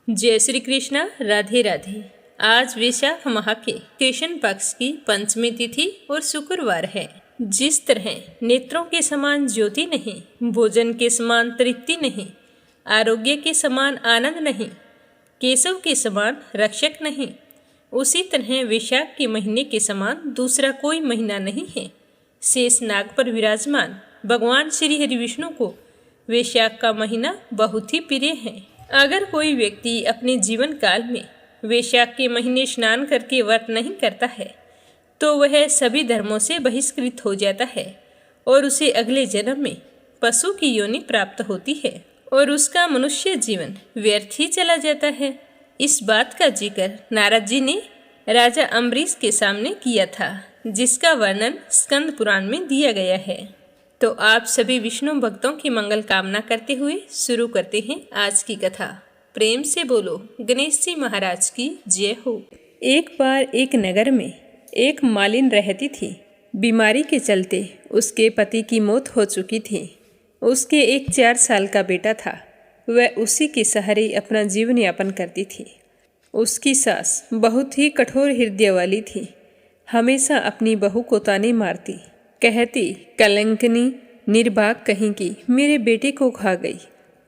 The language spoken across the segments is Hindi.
जय श्री कृष्णा। राधे राधे। आज वैशाख माह के कृष्ण पक्ष की पंचमी तिथि और शुक्रवार है। जिस तरह नेत्रों के समान ज्योति नहीं, भोजन के समान तृप्ति नहीं, आरोग्य के समान आनंद नहीं, केशव के समान रक्षक नहीं, उसी तरह वैशाख के महीने के समान दूसरा कोई महीना नहीं है। शेष नाग पर विराजमान भगवान श्री हरि विष्णु को वैशाख का महीना बहुत ही प्रिय है। अगर कोई व्यक्ति अपने जीवन काल में वैशाख के महीने स्नान करके व्रत नहीं करता है तो वह सभी धर्मों से बहिष्कृत हो जाता है और उसे अगले जन्म में पशु की योनि प्राप्त होती है और उसका मनुष्य जीवन व्यर्थ ही चला जाता है। इस बात का जिक्र नारद जी ने राजा अम्बरीश के सामने किया था, जिसका वर्णन स्कंद पुराण में दिया गया है। तो आप सभी विष्णु भक्तों की मंगल कामना करते हुए शुरू करते हैं आज की कथा। प्रेम से बोलो गणेश जी महाराज की जय हो। एक बार एक नगर में एक मालिन रहती थी। बीमारी के चलते उसके पति की मौत हो चुकी थी। उसके एक 4 साल का बेटा था। वह उसी के सहारे अपना जीवन यापन करती थी। उसकी सास बहुत ही कठोर हृदय वाली थी। हमेशा अपनी बहू को ताने मारती, कहती, कलंकनी निर्भाग कहीं की मेरे बेटे को खा गई।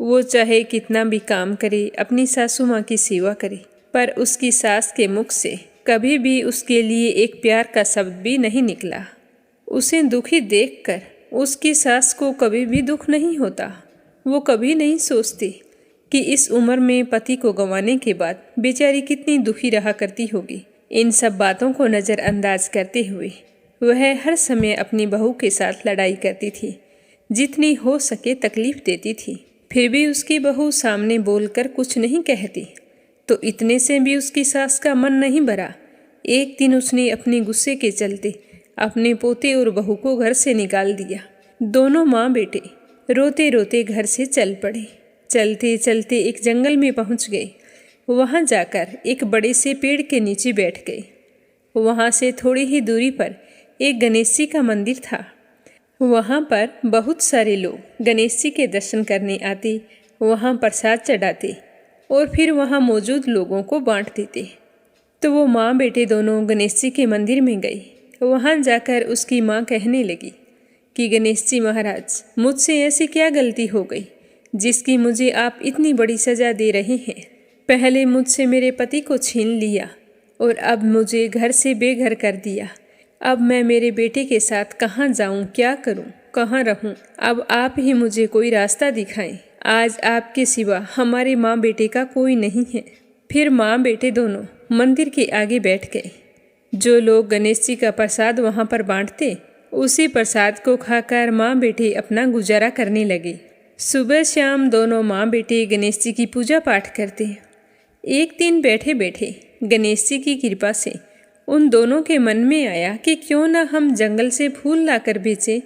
वो चाहे कितना भी काम करे, अपनी सासू माँ की सेवा करे, पर उसकी सास के मुख से कभी भी उसके लिए एक प्यार का शब्द भी नहीं निकला। उसे दुखी देखकर उसकी सास को कभी भी दुख नहीं होता। वो कभी नहीं सोचती कि इस उम्र में पति को गंवाने के बाद बेचारी कितनी दुखी रहा करती होगी। इन सब बातों को नज़रअंदाज करते हुए वह हर समय अपनी बहू के साथ लड़ाई करती थी, जितनी हो सके तकलीफ देती थी। फिर भी उसकी बहू सामने बोलकर कुछ नहीं कहती, तो इतने से भी उसकी सास का मन नहीं भरा। एक दिन उसने अपने गुस्से के चलते अपने पोते और बहू को घर से निकाल दिया। दोनों माँ बेटे रोते रोते घर से चल पड़े। चलते चलते एक जंगल में पहुँच गए। वहाँ जाकर एक बड़े से पेड़ के नीचे बैठ गए। वहाँ से थोड़ी ही दूरी पर एक गणेश जी का मंदिर था। वहाँ पर बहुत सारे लोग गणेश जी के दर्शन करने आते, वहाँ प्रसाद चढ़ाते और फिर वहाँ मौजूद लोगों को बांट देते। तो वो माँ बेटे दोनों गणेश जी के मंदिर में गई। वहाँ जाकर उसकी माँ कहने लगी कि गणेश जी महाराज, मुझसे ऐसी क्या गलती हो गई जिसकी मुझे आप इतनी बड़ी सज़ा दे रहे हैं। पहले मुझसे मेरे पति को छीन लिया और अब मुझे घर से बेघर कर दिया। अब मैं मेरे बेटे के साथ कहाँ जाऊँ, क्या करूँ, कहाँ रहूँ? अब आप ही मुझे कोई रास्ता दिखाएं। आज आपके सिवा हमारे माँ बेटे का कोई नहीं है। फिर माँ बेटे दोनों मंदिर के आगे बैठ गए। जो लोग गणेश जी का प्रसाद वहाँ पर बांटते, उसी प्रसाद को खाकर माँ बेटे अपना गुजारा करने लगे। सुबह शाम दोनों माँ बेटे गणेश जी की पूजा पाठ करते। एक दिन बैठे बैठे गणेश जी की कृपा से उन दोनों के मन में आया कि क्यों ना हम जंगल से फूल लाकर बेचें।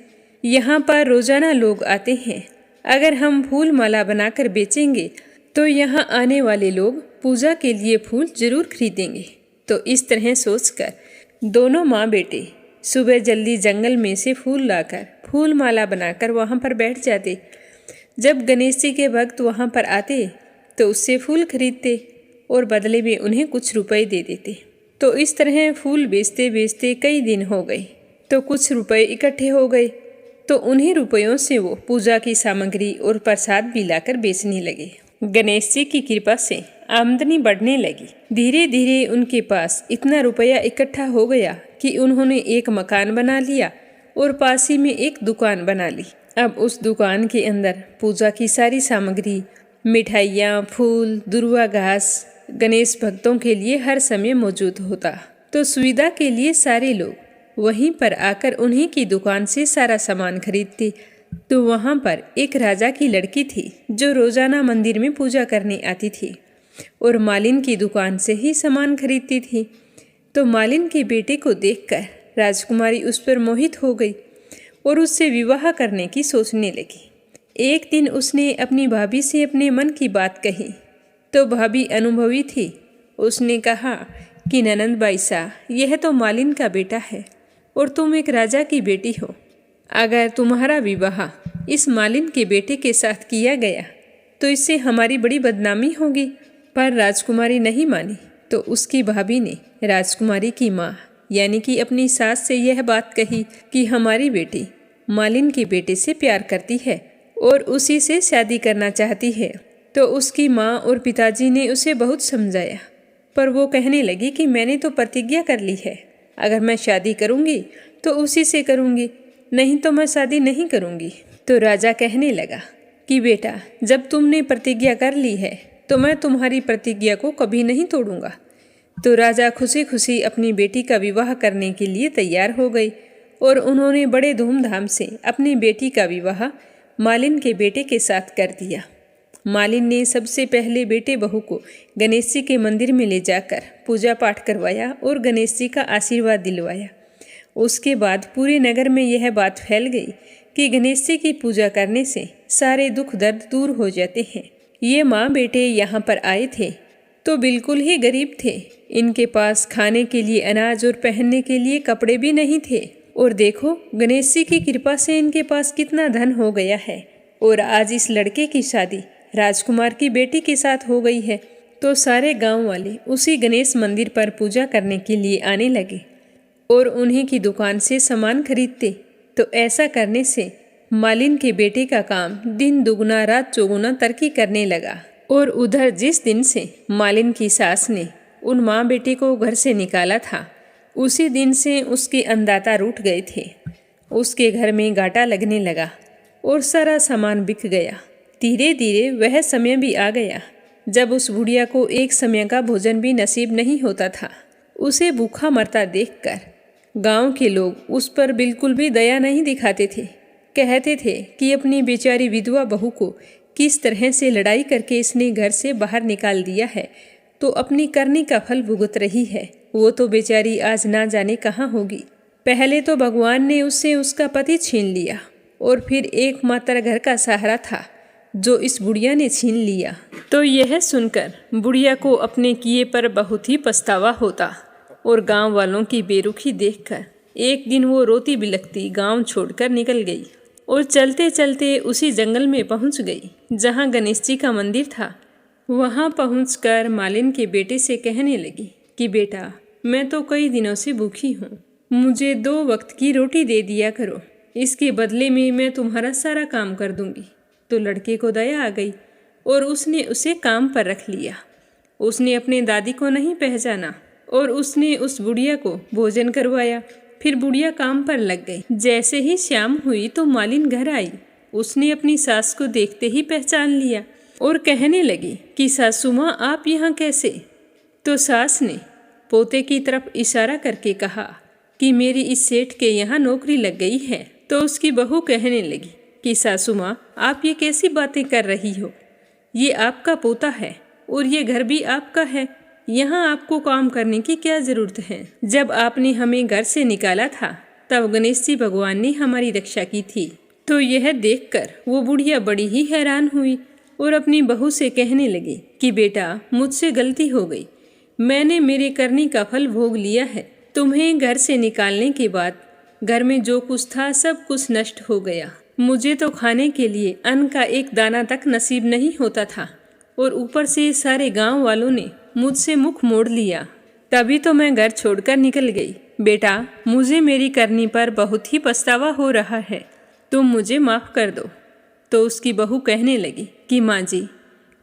यहाँ पर रोजाना लोग आते हैं, अगर हम फूल माला बनाकर बेचेंगे तो यहाँ आने वाले लोग पूजा के लिए फूल जरूर खरीदेंगे। तो इस तरह सोचकर दोनों माँ बेटे सुबह जल्दी जंगल में से फूल लाकर फूल माला बनाकर वहाँ पर बैठ जाते। जब गणेश जी के भक्त वहाँ पर आते तो उससे फूल खरीदते और बदले में उन्हें कुछ रुपए दे देते। तो इस तरह फूल बेचते बेचते कई दिन हो गए। तो कुछ रुपए इकट्ठे हो गए, तो उन्हीं रुपयों से वो पूजा की सामग्री और प्रसाद भी लाकर बेचने लगे। गणेश जी की कृपा से आमदनी बढ़ने लगी। धीरे धीरे उनके पास इतना रुपया इकट्ठा हो गया कि उन्होंने एक मकान बना लिया और पास ही में एक दुकान बना ली। अब उस दुकान के अंदर पूजा की सारी सामग्री, मिठाइयाँ, फूल, दुर्वा घास गणेश भक्तों के लिए हर समय मौजूद होता। तो सुविधा के लिए सारे लोग वहीं पर आकर उन्हीं की दुकान से सारा सामान खरीदते। तो वहाँ पर एक राजा की लड़की थी जो रोजाना मंदिर में पूजा करने आती थी और मालिन की दुकान से ही सामान खरीदती थी। तो मालिन के बेटे को देखकर राजकुमारी उस पर मोहित हो गई और उससे विवाह करने की सोचने लगी। एक दिन उसने अपनी भाभी से अपने मन की बात कही। तो भाभी अनुभवी थी। उसने कहा कि ननंद बाईसा, यह तो मालिन का बेटा है और तुम एक राजा की बेटी हो। अगर तुम्हारा विवाह इस मालिन के बेटे के साथ किया गया तो इससे हमारी बड़ी बदनामी होगी। पर राजकुमारी नहीं मानी तो उसकी भाभी ने राजकुमारी की माँ यानी कि अपनी सास से यह बात कही कि हमारी बेटी मालिन के बेटे से प्यार करती है और उसी से शादी करना चाहती है। तो उसकी माँ और पिताजी ने उसे बहुत समझाया, पर वो कहने लगी कि मैंने तो प्रतिज्ञा कर ली है, अगर मैं शादी करूँगी तो उसी से करूँगी, नहीं तो मैं शादी नहीं करूँगी। तो राजा कहने लगा कि बेटा, जब तुमने प्रतिज्ञा कर ली है तो मैं तुम्हारी प्रतिज्ञा को कभी नहीं तोड़ूंगा। तो राजा खुशी खुशी अपनी बेटी का विवाह करने के लिए तैयार हो गई और उन्होंने बड़े धूमधाम से अपनी बेटी का विवाह मालिन के बेटे के साथ कर दिया। मालिन ने सबसे पहले बेटे बहू को गणेश जी के मंदिर में ले जाकर पूजा पाठ करवाया और गणेश जी का आशीर्वाद दिलवाया। उसके बाद पूरे नगर में यह बात फैल गई कि गणेश जी की पूजा करने से सारे दुख दर्द दूर हो जाते हैं। ये माँ बेटे यहाँ पर आए थे तो बिल्कुल ही गरीब थे। इनके पास खाने के लिए अनाज और पहनने के लिए कपड़े भी नहीं थे। और देखो, गणेश जी की कृपा से इनके पास कितना धन हो गया है। और आज इस लड़के की शादी राजकुमार की बेटी के साथ हो गई है। तो सारे गांव वाले उसी गणेश मंदिर पर पूजा करने के लिए आने लगे और उन्हीं की दुकान से सामान खरीदते। तो ऐसा करने से मालिन के बेटे का काम दिन दुगना रात चौगुना तरक्की करने लगा। और उधर जिस दिन से मालिन की सास ने उन माँ बेटे को घर से निकाला था, उसी दिन से उसके अन्नदाता रूठ गए थे। उसके घर में घाटा लगने लगा और सारा सामान बिक गया। धीरे धीरे वह समय भी आ गया जब उस बुढ़िया को एक समय का भोजन भी नसीब नहीं होता था। उसे भूखा मरता देखकर गांव के लोग उस पर बिल्कुल भी दया नहीं दिखाते थे। कहते थे कि अपनी बेचारी विधवा बहू को किस तरह से लड़ाई करके इसने घर से बाहर निकाल दिया है, तो अपनी करनी का फल भुगत रही है। वो तो बेचारी आज ना जाने कहाँ होगी। पहले तो भगवान ने उससे उसका पति छीन लिया और फिर एकमात्र घर का सहारा था जो इस बुढ़िया ने छीन लिया। तो यह सुनकर बुढ़िया को अपने किए पर बहुत ही पछतावा होता और गांव वालों की बेरुखी देखकर एक दिन वो रोती बिलखती गांव छोड़कर निकल गई और चलते चलते उसी जंगल में पहुंच गई जहां गणेश जी का मंदिर था। वहां पहुंचकर मालिन के बेटे से कहने लगी कि बेटा, मैं तो कई दिनों से भूखी हूँ, मुझे 2 वक्त की रोटी दे दिया करो, इसके बदले में मैं तुम्हारा सारा काम कर दूंगी। तो लड़के को दया आ गई और उसने उसे काम पर रख लिया। उसने अपने दादी को नहीं पहचाना और उसने उस बुढ़िया को भोजन करवाया। फिर बुढ़िया काम पर लग गई। जैसे ही शाम हुई तो मालिन घर आई। उसने अपनी सास को देखते ही पहचान लिया और कहने लगी कि सासू माँ, आप यहाँ कैसे? तो सास ने पोते की तरफ इशारा करके कहा कि मेरी इस सेठ के यहाँ नौकरी लग गई है। तो उसकी बहू कहने लगी कि सासू माँ, आप ये कैसी बातें कर रही हो? ये आपका पोता है और ये घर भी आपका है, यहाँ आपको काम करने की क्या जरूरत है? जब आपने हमें घर से निकाला था तब गणेश जी भगवान ने हमारी रक्षा की थी। तो यह देखकर वो बुढ़िया बड़ी ही हैरान हुई और अपनी बहू से कहने लगी कि बेटा, मुझसे गलती हो गई, मैंने मेरे करने का फल भोग लिया है। तुम्हें घर से निकालने के बाद घर में जो कुछ था सब कुछ नष्ट हो गया। मुझे तो खाने के लिए अन्न का एक दाना तक नसीब नहीं होता था और ऊपर से सारे गांव वालों ने मुझसे मुख मोड़ लिया। तभी तो मैं घर छोड़कर निकल गई। बेटा, मुझे मेरी करनी पर बहुत ही पछतावा हो रहा है, तुम मुझे माफ़ कर दो। तो उसकी बहू कहने लगी कि माँ जी,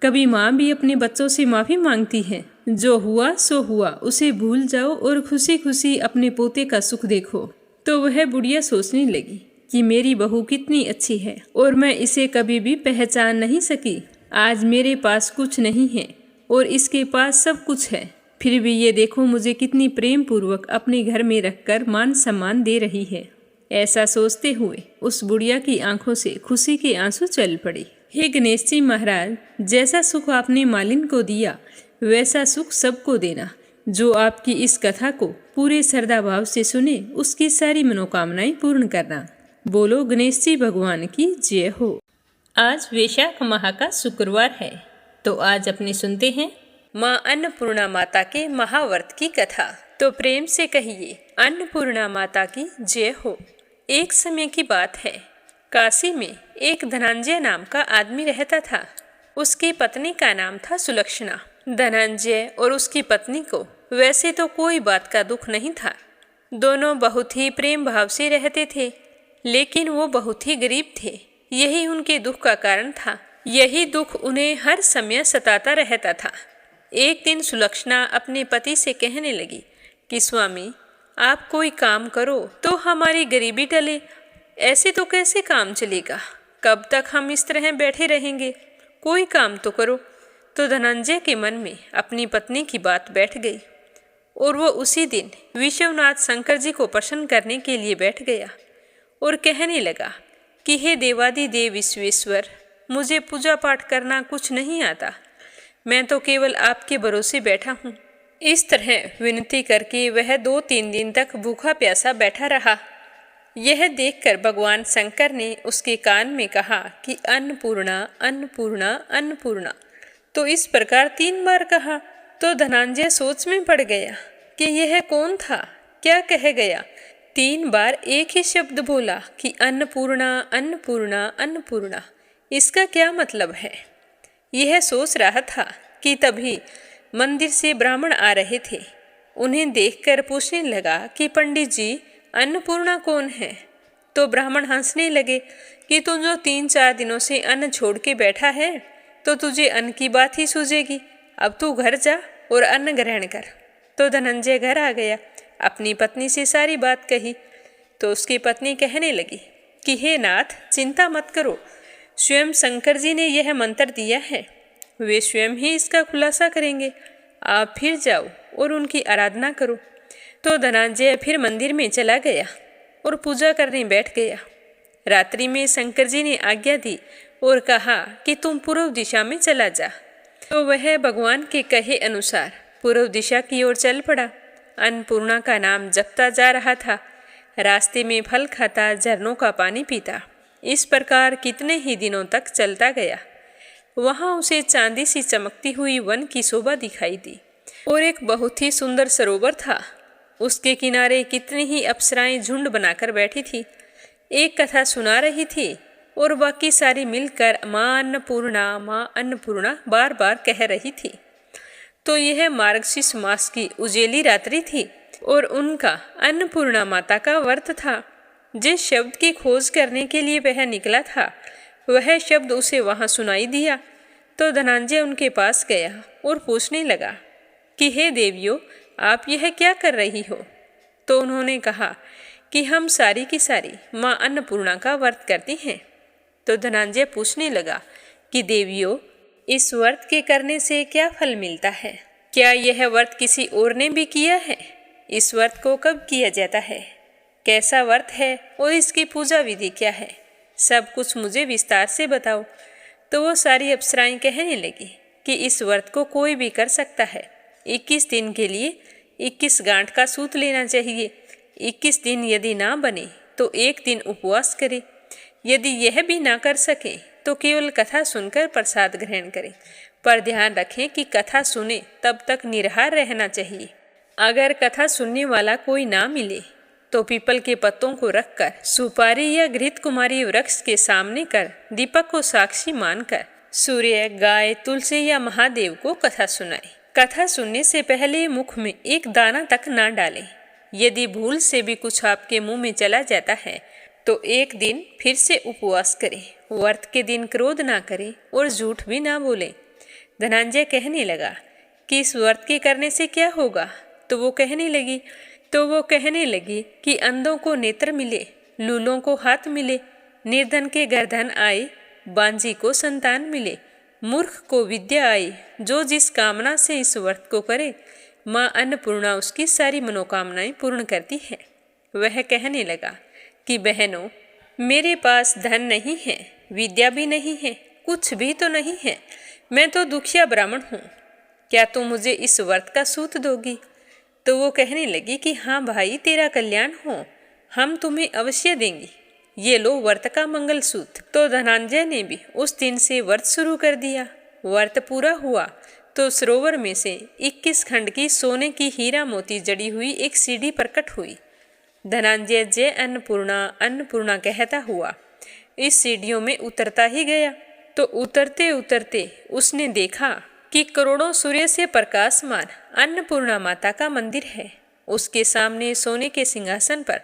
कभी माँ भी अपने बच्चों से माफ़ी मांगती है? जो हुआ सो हुआ, उसे भूल जाओ और खुशी खुशी अपने पोते का सुख देखो। तो वह बुढ़िया सोचने लगी कि मेरी बहू कितनी अच्छी है और मैं इसे कभी भी पहचान नहीं सकी। आज मेरे पास कुछ नहीं है और इसके पास सब कुछ है, फिर भी ये देखो मुझे कितनी प्रेम पूर्वक अपने घर में रखकर मान सम्मान दे रही है। ऐसा सोचते हुए उस बुढ़िया की आंखों से खुशी के आंसू चल पड़े। हे गणेश जी महाराज, जैसा सुख आपने मालिन को दिया वैसा सुख सबको देना। जो आपकी इस कथा को पूरे श्रद्धा भाव से सुने उसकी सारी मनोकामनाएं पूर्ण करना। बोलो गणेश जी भगवान की जय हो। आज वैशाख माह का शुक्रवार है, तो आज अपने सुनते हैं माँ अन्नपूर्णा माता के महाव्रत की कथा। तो प्रेम से कहिए अन्नपूर्णा माता की जय हो। एक समय की बात है, काशी में एक धनंजय नाम का आदमी रहता था। उसकी पत्नी का नाम था सुलक्षणा। धनंजय और उसकी पत्नी को वैसे तो कोई बात का दुख नहीं था। दोनों बहुत ही प्रेम भाव से रहते थे, लेकिन वो बहुत ही गरीब थे। यही उनके दुख का कारण था। यही दुख उन्हें हर समय सताता रहता था। एक दिन सुलक्षणा अपने पति से कहने लगी कि स्वामी, आप कोई काम करो तो हमारी गरीबी टले। ऐसे तो कैसे काम चलेगा? कब तक हम इस तरह बैठे रहेंगे? कोई काम तो करो। तो धनंजय के मन में अपनी पत्नी की बात बैठ गई और वो उसी दिन विश्वनाथ शंकर जी को प्रसन्न करने के लिए बैठ गया और कहने लगा कि हे देवादिदेव विश्वेश्वर, मुझे पूजा पाठ करना कुछ नहीं आता। मैं तो केवल आपके भरोसे बैठा हूँ। इस तरह विनती करके वह 2-3 दिन तक भूखा प्यासा बैठा रहा। यह देखकर भगवान शंकर ने उसके कान में कहा कि अन्नपूर्णा अन्नपूर्णा अन्नपूर्णा। तो इस प्रकार 3 बार कहा। तो धनंजय सोच में पड़ गया कि यह कौन था, क्या कह गया। 3 बार एक ही शब्द बोला कि अन्नपूर्णा अन्नपूर्णा अन्नपूर्णा। इसका क्या मतलब है? यह सोच रहा था कि तभी मंदिर से ब्राह्मण आ रहे थे। उन्हें देखकर पूछने लगा कि पंडित जी, अन्नपूर्णा कौन है? तो ब्राह्मण हंसने लगे कि तू जो 3-4 दिनों से अन्न छोड़ के बैठा है, तो तुझे अन्न की बात ही सूझेगी। अब तू घर जा और अन्न ग्रहण कर। तो धनंजय घर आ गया, अपनी पत्नी से सारी बात कही। तो उसकी पत्नी कहने लगी कि हे नाथ, चिंता मत करो, स्वयं शंकर जी ने यह मंत्र दिया है, वे स्वयं ही इसका खुलासा करेंगे। आप फिर जाओ और उनकी आराधना करो। तो धनंजय फिर मंदिर में चला गया और पूजा करने बैठ गया। रात्रि में शंकर जी ने आज्ञा दी और कहा कि तुम पूर्व दिशा में चला जा। तो वह भगवान के कहे अनुसार पूर्व दिशा की ओर चल पड़ा। अन्नपूर्णा का नाम जपता जा रहा था। रास्ते में फल खाता, झरनों का पानी पीता। इस प्रकार कितने ही दिनों तक चलता गया। वहां उसे चांदी सी चमकती हुई वन की शोभा दिखाई दी और एक बहुत ही सुंदर सरोवर था। उसके किनारे कितनी ही अप्सराएं झुंड बनाकर बैठी थी, एक कथा सुना रही थी और बाकी सारी मिलकर माँ अन्नपूर्णा बार बार कह रही थी। तो यह मार्गशीर्ष मास की उजेली रात्रि थी और उनका अन्नपूर्णा माता का व्रत था। जिस शब्द की खोज करने के लिए वह निकला था, वह शब्द उसे वहां सुनाई दिया। तो धनंजय उनके पास गया और पूछने लगा कि हे देवियों, आप यह क्या कर रही हो? तो उन्होंने कहा कि हम सारी की सारी माँ अन्नपूर्णा का व्रत करती हैं। तो धनंजय पूछने लगा कि देवियों, इस व्रत के करने से क्या फल मिलता है? क्या यह व्रत किसी और ने भी किया है? इस व्रत को कब किया जाता है? कैसा व्रत है और इसकी पूजा विधि क्या है? सब कुछ मुझे विस्तार से बताओ। तो वो सारी अप्सराएं कहने लगी कि इस व्रत को कोई भी कर सकता है। 21 दिन के लिए 21 गांठ का सूत लेना चाहिए। 21 दिन यदि ना बने तो 1 दिन उपवास करे। यदि यह भी ना कर सके तो केवल कथा सुनकर प्रसाद ग्रहण करें। पर ध्यान रखें कि कथा सुने तब तक निराहार रहना चाहिए। अगर कथा सुनने वाला कोई ना मिले तो पीपल के पत्तों को रखकर सुपारी या घृत कुमारी वृक्ष के सामने कर दीपक को साक्षी मानकर सूर्य, गाय, तुलसी या महादेव को कथा सुनाए। कथा सुनने से पहले मुख में एक दाना तक ना डालें। यदि भूल से भी कुछ आपके मुंह में चला जाता है तो 1 दिन फिर से उपवास करें। व्रत के दिन क्रोध ना करें और झूठ भी ना बोलें। धनंजय कहने लगा कि इस व्रत के करने से क्या होगा? तो वो कहने लगी कि अंधों को नेत्र मिले, लूलों को हाथ मिले, निर्धन के घर धन आए, बांझी को संतान मिले, मूर्ख को विद्या आए। जो जिस कामना से इस व्रत को करे, माँ अन्नपूर्णा उसकी सारी मनोकामनाएं पूर्ण करती है। वह कहने लगा कि बहनों, मेरे पास धन नहीं है, विद्या भी नहीं है, कुछ भी तो नहीं है। मैं तो दुखिया ब्राह्मण हूँ। क्या तुम मुझे इस व्रत का सूत दोगी? तो वो कहने लगी कि हाँ भाई, तेरा कल्याण हो, हम तुम्हें अवश्य देंगे। ये लो व्रत का मंगल सूत। तो धनंजय ने भी उस दिन से व्रत शुरू कर दिया। व्रत पूरा हुआ तो सरोवर में से 21 खंड की सोने की हीरा मोती जड़ी हुई एक सीढ़ी प्रकट हुई। धनंजय जय अन्नपूर्णा अन्नपूर्णा कहता हुआ इस सीढ़ियों में उतरता ही गया। तो उतरते उतरते उसने देखा कि करोड़ों सूर्य से प्रकाशमान अन्नपूर्णा माता का मंदिर है। उसके सामने सोने के सिंहासन पर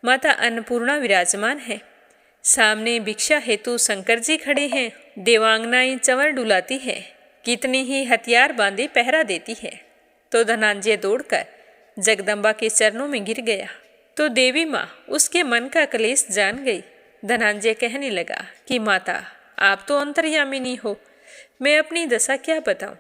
माता अन्नपूर्णा विराजमान है। सामने भिक्षा हेतु शंकर जी खड़े हैं। देवांगनाएं चंवर डुलाती है। कितने ही हथियार बांधे पहरा देती है। तो धनंजय दौड़कर जगदम्बा के चरणों में गिर गया। तो देवी माँ उसके मन का क्लेश जान गई। धनंजय कहने लगा कि माता, आप तो अंतर्यामिनी हो, मैं अपनी दशा क्या बताऊं।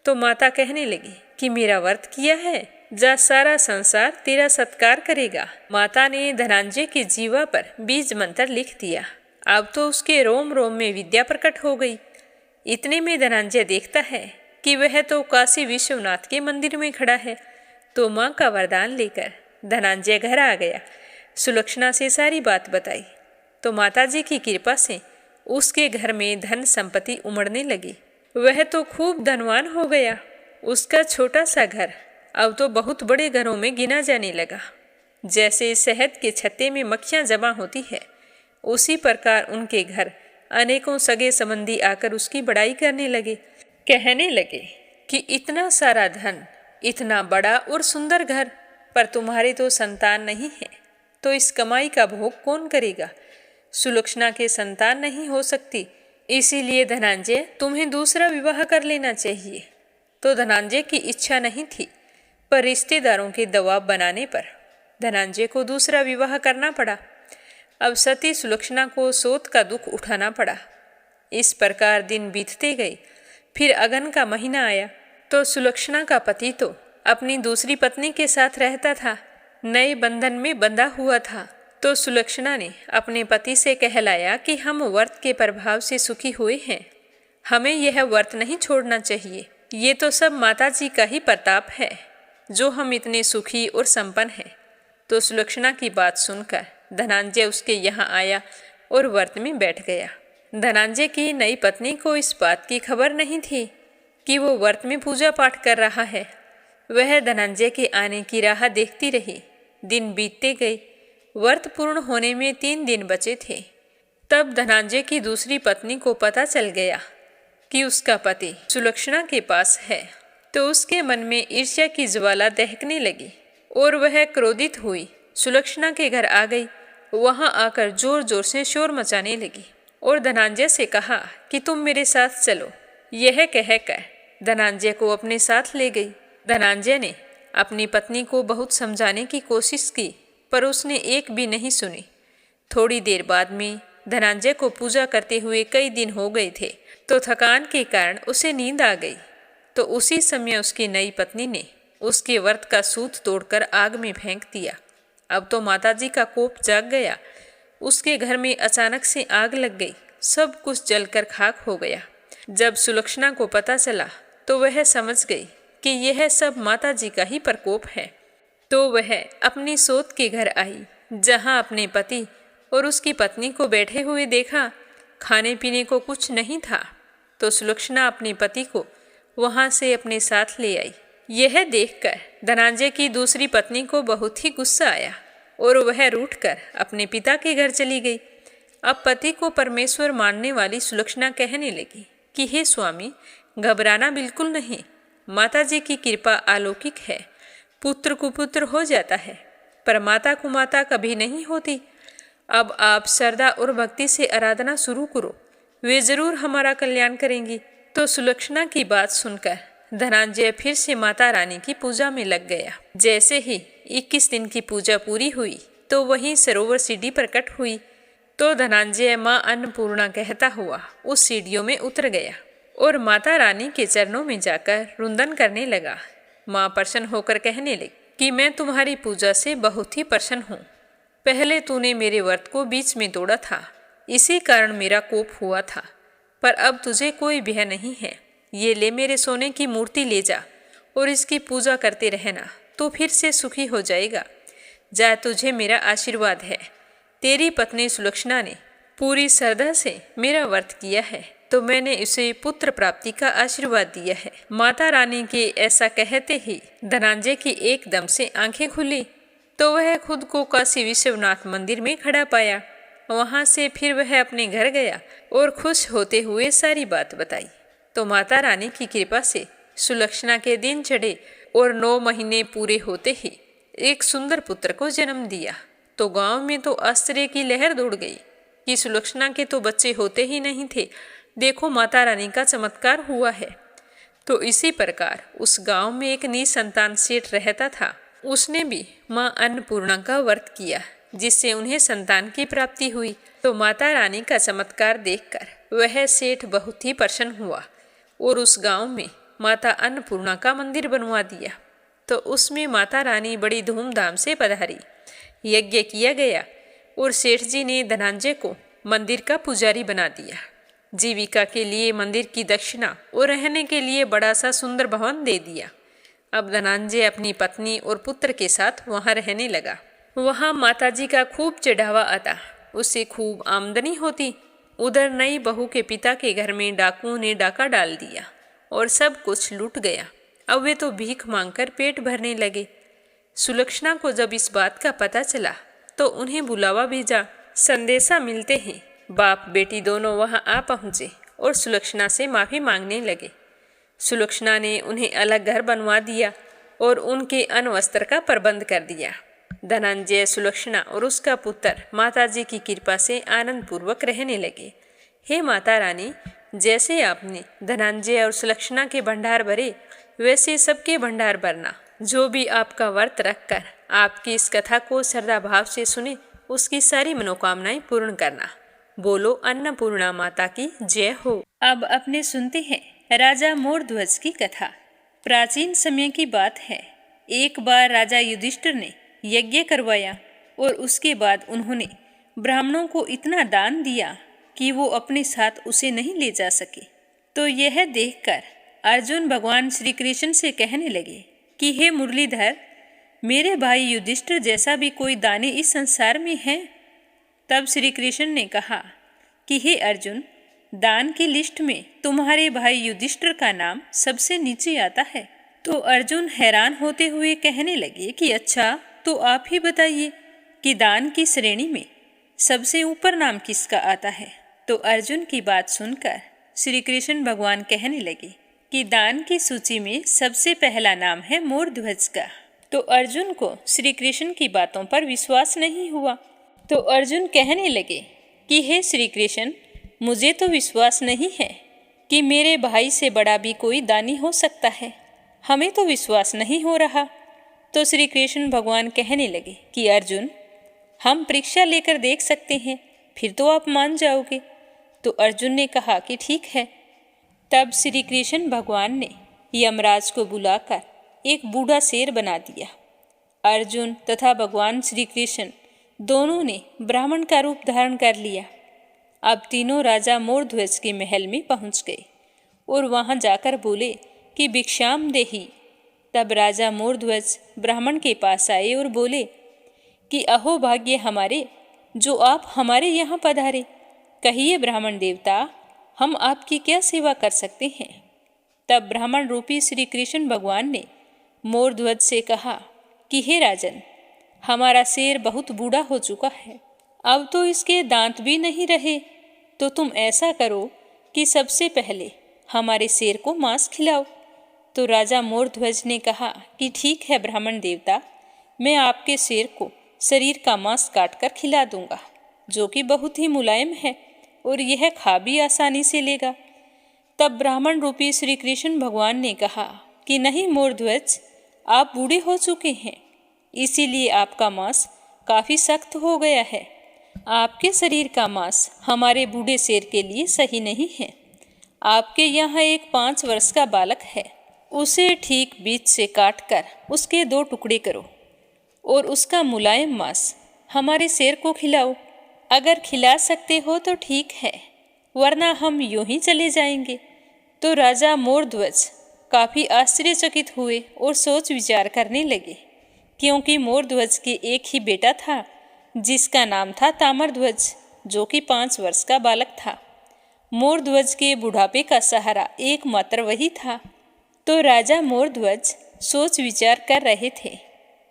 तो माता कहने लगी कि मेरा व्रत किया है, जा सारा संसार तेरा सत्कार करेगा। माता ने धनंजय की जीवा पर बीज मंत्र लिख दिया। अब तो उसके रोम रोम में विद्या प्रकट हो गई। इतने में धनंजय देखता है कि वह तो काशी विश्वनाथ के मंदिर में खड़ा है। तो माँ का वरदान लेकर धनंजय घर आ गया। सुलक्षणा से सारी बात बताई। तो माताजी की कृपा से उसके घर में धन संपत्ति उमड़ने लगी। वह तो खूब धनवान हो गया। उसका छोटा सा घर अब तो बहुत बड़े घरों में गिना जाने लगा। जैसे शहद के छत्ते में मक्खियाँ जमा होती है, उसी प्रकार उनके घर अनेकों सगे संबंधी आकर उसकी बड़ाई करने लगे। कहने लगे कि इतना सारा धन, इतना बड़ा और सुंदर घर, पर तुम्हारे तो संतान नहीं है, तो इस कमाई का भोग कौन करेगा। सुलक्षणा के संतान नहीं हो सकती, इसीलिए धनंजय तुम्हें दूसरा विवाह कर लेना चाहिए। तो धनंजय की इच्छा नहीं थी, पर रिश्तेदारों के दबाव बनाने पर धनंजय को दूसरा विवाह करना पड़ा। अब सती सुलक्षणा को सोत का दुख उठाना पड़ा। इस प्रकार दिन बीतते गए। फिर अगन का महीना आया। तो सुलक्षणा का पति तो अपनी दूसरी पत्नी के साथ रहता था, नए बंधन में बंधा हुआ था। तो सुलक्षणा ने अपने पति से कहलाया कि हम व्रत के प्रभाव से सुखी हुए हैं, हमें यह व्रत नहीं छोड़ना चाहिए। ये तो सब माता जी का ही प्रताप है जो हम इतने सुखी और संपन्न हैं। तो सुलक्षणा की बात सुनकर धनंजय उसके यहाँ आया और व्रत में बैठ गया। धनंजय की नई पत्नी को इस बात की खबर नहीं थी कि वो व्रत में पूजा पाठ कर रहा है। वह धनंजय के आने की राह देखती रही। दिन बीतते गए। व्रत पूर्ण होने में 3 दिन बचे थे। तब धनंजय की दूसरी पत्नी को पता चल गया कि उसका पति सुलक्षणा के पास है। तो उसके मन में ईर्ष्या की ज्वाला दहकने लगी और वह क्रोधित हुई सुलक्षणा के घर आ गई। वहां आकर जोर जोर से शोर मचाने लगी और धनंजय से कहा कि तुम मेरे साथ चलो। यह कहकर धनंजय को अपने साथ ले गई। धनंजय ने अपनी पत्नी को बहुत समझाने की कोशिश की, पर उसने एक भी नहीं सुनी। थोड़ी देर बाद में धनंजय को पूजा करते हुए कई दिन हो गए थे, तो थकान के कारण उसे नींद आ गई। तो उसी समय उसकी नई पत्नी ने उसके व्रत का सूत तोड़कर आग में फेंक दिया। अब तो माताजी का कोप जाग गया। उसके घर में अचानक से आग लग गई। सब कुछ जलकर खाक हो गया। जब सुलक्षणा को पता चला तो वह समझ गई कि यह सब माताजी का ही प्रकोप है। तो वह अपनी सोत के घर आई, जहाँ अपने पति और उसकी पत्नी को बैठे हुए देखा। खाने पीने को कुछ नहीं था। तो सुलक्षणा अपने पति को वहाँ से अपने साथ ले आई। यह देखकर धनंजय की दूसरी पत्नी को बहुत ही गुस्सा आया और वह रूठकर अपने पिता के घर चली गई। अब पति को परमेश्वर मानने वाली सुलक्षणा कहने लगी कि हे स्वामी, घबराना बिल्कुल नहीं। माताजी की कृपा अलौकिक है। पुत्र कुपुत्र हो जाता है, पर माता कुमाता कभी नहीं होती। अब आप श्रद्धा और भक्ति से आराधना शुरू करो, वे जरूर हमारा कल्याण करेंगी। तो सुलक्षणा की बात सुनकर धनंजय फिर से माता रानी की पूजा में लग गया। जैसे ही 21 दिन की पूजा पूरी हुई तो वहीं सरोवर सीढ़ी प्रकट हुई। तो धनंजय माँ अन्नपूर्णा कहता हुआ उस सीढ़ियों में उतर गया और माता रानी के चरणों में जाकर रुंदन करने लगा। माँ प्रसन्न होकर कहने लगी कि मैं तुम्हारी पूजा से बहुत ही प्रसन्न हूँ। पहले तूने मेरे व्रत को बीच में तोड़ा था, इसी कारण मेरा कोप हुआ था, पर अब तुझे कोई भय नहीं है। ये ले मेरे सोने की मूर्ति ले जा और इसकी पूजा करते रहना, तो फिर से सुखी हो जाएगा। जा, तुझे मेरा आशीर्वाद है। तेरी पत्नी सुलक्षणा ने पूरी श्रद्धा से मेरा व्रत किया है, तो मैंने उसे पुत्र प्राप्ति का आशीर्वाद दिया है। माता रानी के ऐसा कहते ही धनंजय की एकदम से आंखें खुली। तो वह खुद को काशी विश्वनाथ मंदिर में खड़ा पाया। वहां से फिर वह अपने घर गया और खुश होते हुए सारी बात बताई। तो माता रानी की कृपा से सुलक्षणा के दिन चढ़े और 9 महीने पूरे होते ही एक सुंदर पुत्र को जन्म दिया। तो गांव में तो आश्चर्य की लहर दौड़ गई कि सुलक्षणा के तो बच्चे होते ही नहीं थे, देखो माता रानी का चमत्कार हुआ है। तो इसी प्रकार उस गांव में एक निसंतान सेठ रहता था। उसने भी मां अन्नपूर्णा का व्रत किया, जिससे उन्हें संतान की प्राप्ति हुई। तो माता रानी का चमत्कार देखकर वह सेठ बहुत ही प्रसन्न हुआ और उस गांव में माता अन्नपूर्णा का मंदिर बनवा दिया। तो उसमें माता रानी बड़ी धूमधाम से पधारी, यज्ञ किया गया और सेठ जी ने धनंजय को मंदिर का पुजारी बना दिया। जीविका के लिए मंदिर की दक्षिणा और रहने के लिए बड़ा सा सुंदर भवन दे दिया। अब धनंजय अपनी पत्नी और पुत्र के साथ वहां रहने लगा। वहां माताजी का खूब चढ़ावा आता, उससे खूब आमदनी होती। उधर नई बहू के पिता के घर में डाकुओं ने डाका डाल दिया और सब कुछ लूट गया। अब वे तो भीख मांगकर पेट भरने लगे। सुलक्षणा को जब इस बात का पता चला तो उन्हें बुलावा भेजा। संदेशा मिलते ही बाप बेटी दोनों वहां आ पहुंचे और सुलक्षणा से माफी मांगने लगे। सुलक्षणा ने उन्हें अलग घर बनवा दिया और उनके अन्न वस्त्र का प्रबंध कर दिया। धनंजय, सुलक्षणा और उसका पुत्र माताजी की कृपा से आनंद पूर्वक रहने लगे। हे माता रानी, जैसे आपने धनंजय और सुलक्षणा के भंडार भरे, वैसे सबके भंडार भरना। जो भी आपका व्रत रखकर आपकी इस कथा को श्रद्धा भाव से सुने, उसकी सारी मनोकामनाएं पूर्ण करना। बोलो अन्नपूर्णा माता की जय हो। अब अपने सुनते हैं राजा मोरध्वज की कथा। प्राचीन समय की बात है। एक बार राजा युधिष्ठिर ने यज्ञ करवाया और उसके बाद उन्होंने ब्राह्मणों को इतना दान दिया कि वो अपने साथ उसे नहीं ले जा सके। तो यह देखकर अर्जुन भगवान श्री कृष्ण से कहने लगे कि हे मुरलीधर, मेरे भाई युधिष्ठिर जैसा भी कोई दानी इस संसार में है। तब श्री कृष्ण ने कहा कि हे अर्जुन, दान की लिस्ट में तुम्हारे भाई युधिष्ठिर का नाम सबसे नीचे आता है। तो अर्जुन हैरान होते हुए कहने लगे कि अच्छा, तो आप ही बताइए कि दान की श्रेणी में सबसे ऊपर नाम किसका आता है। तो अर्जुन की बात सुनकर श्री कृष्ण भगवान कहने लगे कि दान की सूची में सबसे पहला नाम है मोरध्वज का। तो अर्जुन को श्री कृष्ण की बातों पर विश्वास नहीं हुआ। तो अर्जुन कहने लगे कि हे श्री कृष्ण, मुझे तो विश्वास नहीं है कि मेरे भाई से बड़ा भी कोई दानी हो सकता है। हमें तो विश्वास नहीं हो रहा। तो श्री कृष्ण भगवान कहने लगे कि अर्जुन, हम परीक्षा लेकर देख सकते हैं, फिर तो आप मान जाओगे। तो अर्जुन ने कहा कि ठीक है। तब श्री कृष्ण भगवान ने यमराज को बुलाकर एक बूढ़ा शेर बना दिया। अर्जुन तथा भगवान श्री कृष्ण दोनों ने ब्राह्मण का रूप धारण कर लिया। अब तीनों राजा मोरध्वज के महल में पहुंच गए और वहां जाकर बोले कि भिक्षाम देहि। तब राजा मोरध्वज ब्राह्मण के पास आए और बोले कि अहो भाग्य हमारे, जो आप हमारे यहाँ पधारे। कहिए ब्राह्मण देवता, हम आपकी क्या सेवा कर सकते हैं। तब ब्राह्मण रूपी श्री कृष्ण भगवान ने मोरध्वज से कहा कि हे राजन, हमारा शेर बहुत बूढ़ा हो चुका है, अब तो इसके दांत भी नहीं रहे। तो तुम ऐसा करो कि सबसे पहले हमारे शेर को मांस खिलाओ। तो राजा मोरध्वज ने कहा कि ठीक है ब्राह्मण देवता, मैं आपके शेर को शरीर का मांस काटकर खिला दूंगा, जो कि बहुत ही मुलायम है और यह खा भी आसानी से लेगा। तब ब्राह्मण रूपी श्री कृष्ण भगवान ने कहा कि नहीं मोरध्वज, आप बूढ़े हो चुके हैं, इसीलिए आपका मांस काफ़ी सख्त हो गया है। आपके शरीर का मांस हमारे बूढ़े शेर के लिए सही नहीं है। आपके यहाँ एक 5 वर्ष का बालक है, उसे ठीक बीच से काटकर उसके 2 टुकड़े करो और उसका मुलायम मांस हमारे शेर को खिलाओ। अगर खिला सकते हो तो ठीक है, वरना हम यूं ही चले जाएंगे। तो राजा मोरध्वज काफ़ी आश्चर्यचकित हुए और सोच विचार करने लगे, क्योंकि मोरध्वज के एक ही बेटा था जिसका नाम था ताम्रध्वज, जो कि 5 वर्ष का बालक था। मोरध्वज के बुढ़ापे का सहारा एकमात्र वही था। तो राजा मोरध्वज सोच विचार कर रहे थे,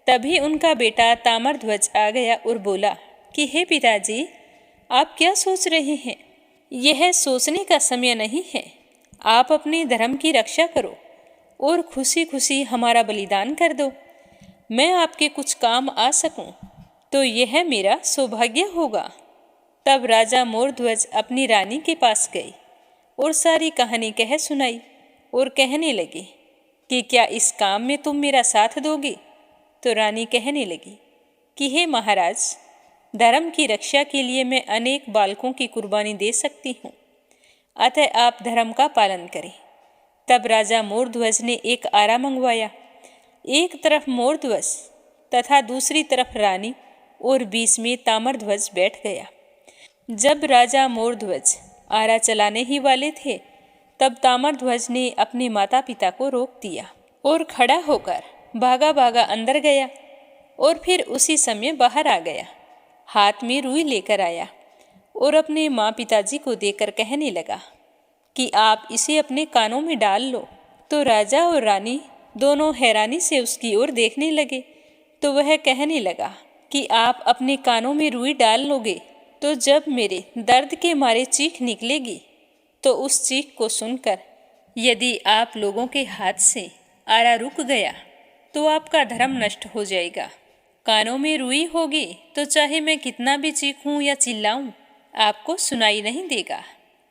तभी उनका बेटा ताम्रध्वज आ गया और बोला कि हे पिताजी, आप क्या सोच रहे हैं। यह सोचने का समय नहीं है, आप अपने धर्म की रक्षा करो और खुशी खुशी हमारा बलिदान कर दो। मैं आपके कुछ काम आ सकूं तो यह मेरा सौभाग्य होगा। तब राजा मोरध्वज अपनी रानी के पास गए और सारी कहानी कह सुनाई और कहने लगे कि क्या इस काम में तुम मेरा साथ दोगे? तो रानी कहने लगी कि हे महाराज, धर्म की रक्षा के लिए मैं अनेक बालकों की कुर्बानी दे सकती हूँ, अतः आप धर्म का पालन करें। तब राजा मोरध्वज ने एक आरा मंगवाया। एक तरफ मोरध्वज तथा दूसरी तरफ रानी और बीच में ताम्रध्वज बैठ गया। जब राजा मोरध्वज आरा चलाने ही वाले थे, तब ताम्रध्वज ने अपने माता पिता को रोक दिया और खड़ा होकर भागा भागा अंदर गया और फिर उसी समय बाहर आ गया। हाथ में रुई लेकर आया और अपने माँ पिताजी को देकर कहने लगा कि आप इसे अपने कानों में डाल लो। तो राजा और रानी दोनों हैरानी से उसकी ओर देखने लगे। तो वह कहने लगा कि आप अपने कानों में रुई डाल लोगे तो जब मेरे दर्द के मारे चीख निकलेगी, तो उस चीख को सुनकर यदि आप लोगों के हाथ से आरा रुक गया तो आपका धर्म नष्ट हो जाएगा। कानों में रुई होगी तो चाहे मैं कितना भी चीखूं या चिल्लाऊं, आपको सुनाई नहीं देगा।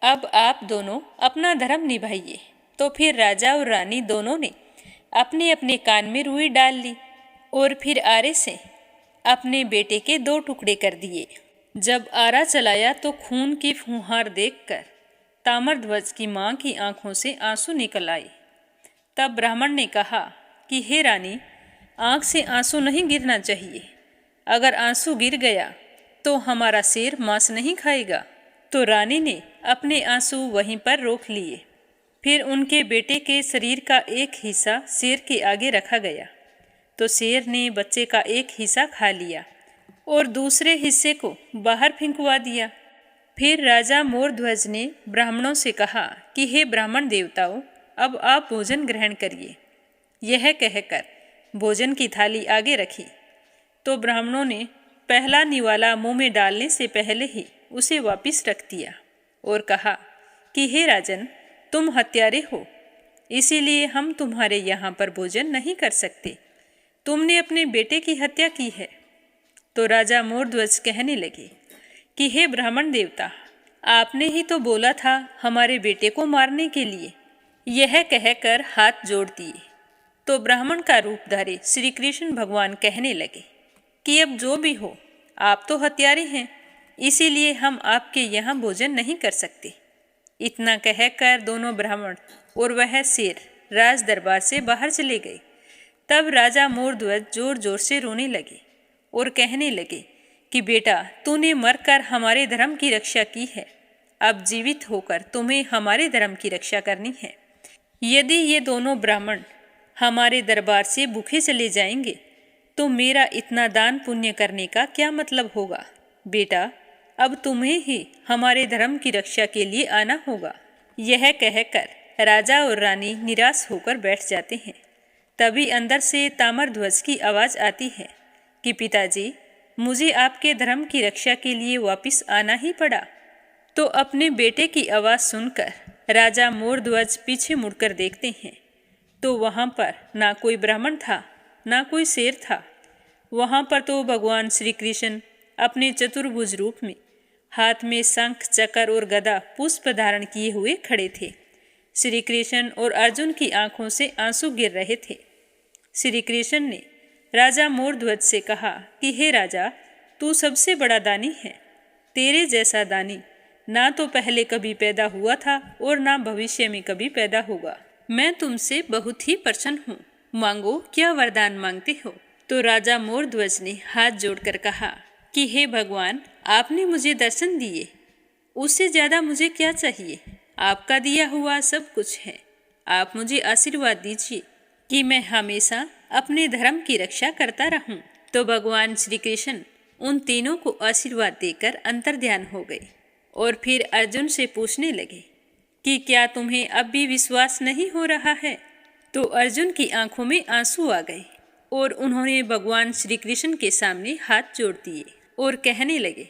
अब आप दोनों अपना धर्म निभाइए। तो फिर राजा और रानी दोनों ने अपने अपने कान में रुई डाल ली और फिर आरे से अपने बेटे के 2 टुकड़े कर दिए। जब आरा चलाया तो खून की फुहार देखकर ताम्रध्वज की माँ की आंखों से आंसू निकल आए। तब ब्राह्मण ने कहा कि हे रानी, आंख से आंसू नहीं गिरना चाहिए। अगर आंसू गिर गया तो हमारा शेर मांस नहीं खाएगा। तो रानी ने अपने आंसू वहीं पर रोक लिए। फिर उनके बेटे के शरीर का एक हिस्सा शेर के आगे रखा गया। तो शेर ने बच्चे का एक हिस्सा खा लिया और दूसरे हिस्से को बाहर फेंकवा दिया। फिर राजा मोरध्वज ने ब्राह्मणों से कहा कि हे ब्राह्मण देवताओं, अब आप भोजन ग्रहण करिए। यह कहकर भोजन की थाली आगे रखी। तो ब्राह्मणों ने पहला निवाला मुंह में डालने से पहले ही उसे वापस रख दिया और कहा कि हे राजन, तुम हत्यारे हो, इसीलिए हम तुम्हारे यहाँ पर भोजन नहीं कर सकते। तुमने अपने बेटे की हत्या की है। तो राजा मोरध्वज कहने लगे कि हे ब्राह्मण देवता, आपने ही तो बोला था हमारे बेटे को मारने के लिए। यह कहकर हाथ जोड़ दिए। तो ब्राह्मण का रूप धारी श्री कृष्ण भगवान कहने लगे कि अब जो भी हो, आप तो हत्यारे हैं, इसीलिए हम आपके यहाँ भोजन नहीं कर सकते। इतना कहकर दोनों ब्राह्मण और वह शेर राज दरबार से बाहर चले गए। तब राजा मोरध्वज जोर जोर से रोने लगे और कहने लगे कि बेटा, तूने मरकर हमारे धर्म की रक्षा की है, अब जीवित होकर तुम्हें हमारे धर्म की रक्षा करनी है। यदि ये दोनों ब्राह्मण हमारे दरबार से भूखे चले जाएंगे तो मेरा इतना दान पुण्य करने का क्या मतलब होगा। बेटा, अब तुम्हें ही हमारे धर्म की रक्षा के लिए आना होगा। यह कहकर राजा और रानी निराश होकर बैठ जाते हैं। तभी अंदर से ताम्रध्वज की आवाज़ आती है कि पिताजी, मुझे आपके धर्म की रक्षा के लिए वापस आना ही पड़ा। तो अपने बेटे की आवाज़ सुनकर राजा मोरध्वज पीछे मुड़कर देखते हैं तो वहाँ पर ना कोई ब्राह्मण था, ना कोई शेर था। वहाँ पर तो भगवान श्री कृष्ण अपने चतुर्भुज रूप में हाथ में शंख, चक्र और गदा पुष्प धारण किए हुए खड़े थे। श्री कृष्ण और अर्जुन की आंखों से आंसू गिर रहे थे। श्री कृष्ण ने राजा मोरध्वज से कहा कि हे राजा, तू सबसे बड़ा दानी है। तेरे जैसा दानी ना तो पहले कभी पैदा हुआ था और ना भविष्य में कभी पैदा होगा। मैं तुमसे बहुत ही प्रसन्न हूँ। मांगो, क्या वरदान मांगते हो। तो राजा मोरध्वज ने हाथ जोड़कर कहा कि हे भगवान, आपने मुझे दर्शन दिए, उससे ज़्यादा मुझे क्या चाहिए। आपका दिया हुआ सब कुछ है। आप मुझे आशीर्वाद दीजिए कि मैं हमेशा अपने धर्म की रक्षा करता रहूं। तो भगवान श्री कृष्ण उन तीनों को आशीर्वाद देकर अंतर्ध्यान हो गए और फिर अर्जुन से पूछने लगे कि क्या तुम्हें अब भी विश्वास नहीं हो रहा है। तो अर्जुन की आंखों में आंसू आ गए और उन्होंने भगवान श्री कृष्ण के सामने हाथ जोड़ दिए और कहने लगे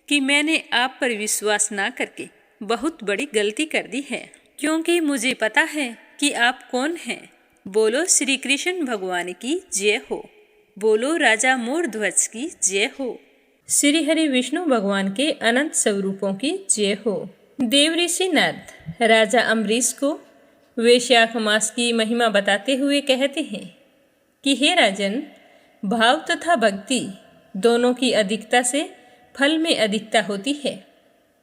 कि मैंने आप पर विश्वास ना करके बहुत बड़ी गलती कर दी है। क्योंकि मुझे पता है कि आप कौन हैं। बोलो श्री कृष्ण भगवान की जय हो। बोलो राजा मोर ध्वज की जय हो। श्री हरि विष्णु भगवान के अनंत स्वरूपों की जय हो। देवऋषि नारद राजा अम्बरीश को वैशाख मास की महिमा बताते हुए कहते हैं कि हे राजन, भाव तथा भक्ति दोनों की अधिकता से फल में अधिकता होती है।